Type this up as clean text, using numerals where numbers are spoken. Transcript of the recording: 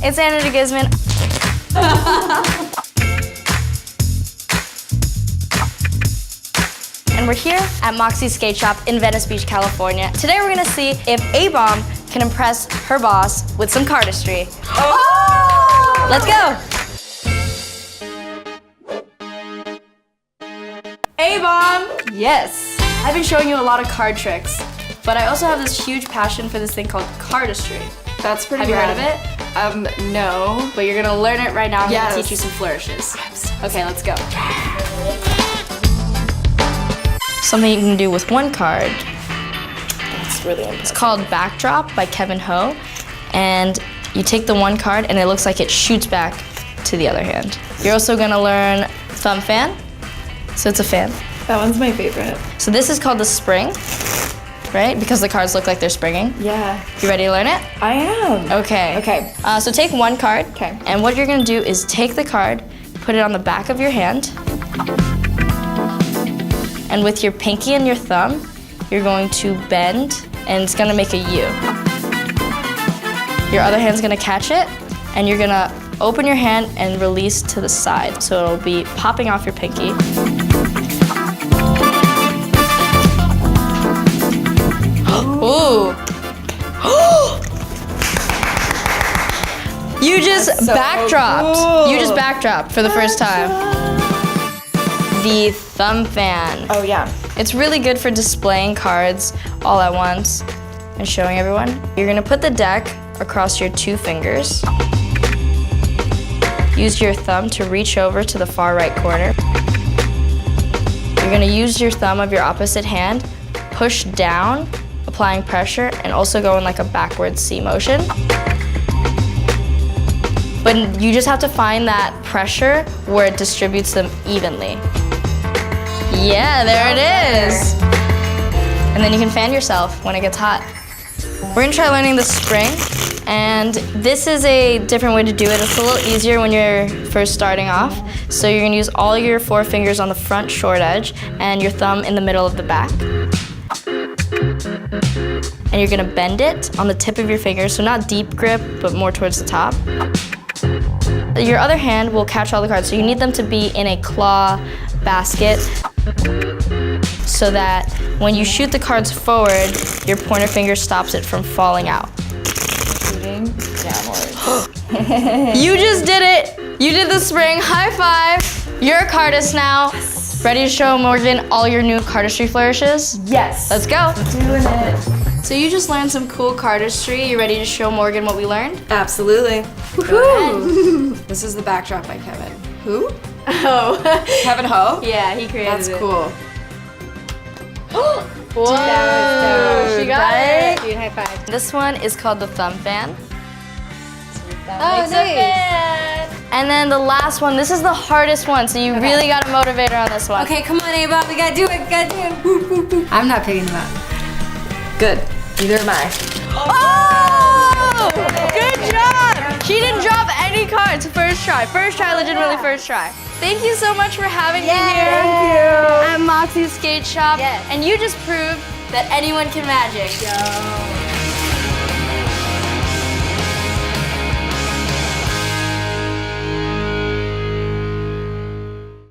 It's Anna DeGuzman. And we're here at Moxie's Skate Shop in Venice Beach, California. Today we're gonna see if A-Bomb can impress her boss with some cardistry. Oh! Let's go! A-Bomb! Yes. I've been showing you a lot of card tricks, but I also have this huge passion for this thing called cardistry. That's pretty Have you rad. heard of it? No. But you're gonna learn it right now. I'm Yes. gonna teach you some flourishes. Okay, let's go. Something you can do with one card. That's really impressive. It's called Backdrop by Kevin Ho. And you take the one card and it looks like it shoots back to the other hand. You're also gonna learn Thumb Fan. So it's a fan. That one's my favorite. So this is called the Spring, right? Because the cards look like they're springing. Yeah. You ready to learn it? I am. Okay. Okay. So take one card. Okay. And what you're gonna do is take the card, put it on the back of your hand, and with your pinky and your thumb, you're going to bend, and it's gonna make a U. Your other hand's gonna catch it, and you're gonna open your hand and release to the side. So it'll be popping off your pinky. Ooh. You just so backdropped. cool. You just backdropped for the first time. The Thumb Fan. Oh yeah. It's really good for displaying cards all at once and showing everyone. You're gonna put the deck across your two fingers. Use your thumb to reach over to the far right corner. You're gonna use your thumb of your opposite hand, push down, applying pressure, and also go in like a backward C motion. But you just have to find that pressure where it distributes them evenly. Yeah, there it is. And then you can fan yourself when it gets hot. We're gonna try learning the Spring, and this is a different way to do it. It's a little easier when you're first starting off. So you're gonna use all your four fingers on the front short edge and your thumb in the middle of the back. And you're gonna bend it on the tip of your finger, so not deep grip, but more towards the top. Your other hand will catch all the cards, so you need them to be in a claw basket so that when you shoot the cards forward, your pointer finger stops it from falling out. Shooting downward. You just did it! You did the Spring, high five! You're a cardist now. Ready to show Morgan all your new cardistry flourishes? Yes. Let's go. Doing it. So you just learned some cool cardistry. You ready to show Morgan what we learned? Absolutely. Woohoo! This is the backdrop by Kevin. Who? Oh. Kevin Ho? Yeah, he created That's it. cool. Whoa! She got it. Dude, high five. This one is called the Thumb Fan. Oh, Makes a nice. fan. And then the last one, this is the hardest one, so you really got to motivate her on this one. Okay, come on, A-Bob, we gotta do it, gotta do it. Woo, woo, woo. I'm not picking them up. Good. Neither am I. Oh! Good job! She didn't drop any cards. First try. First try, legitimately first try. Thank you so much for having me here. Thank you. At Moxie's Skate Shop. Yes. And you just proved that anyone can magic. Yo.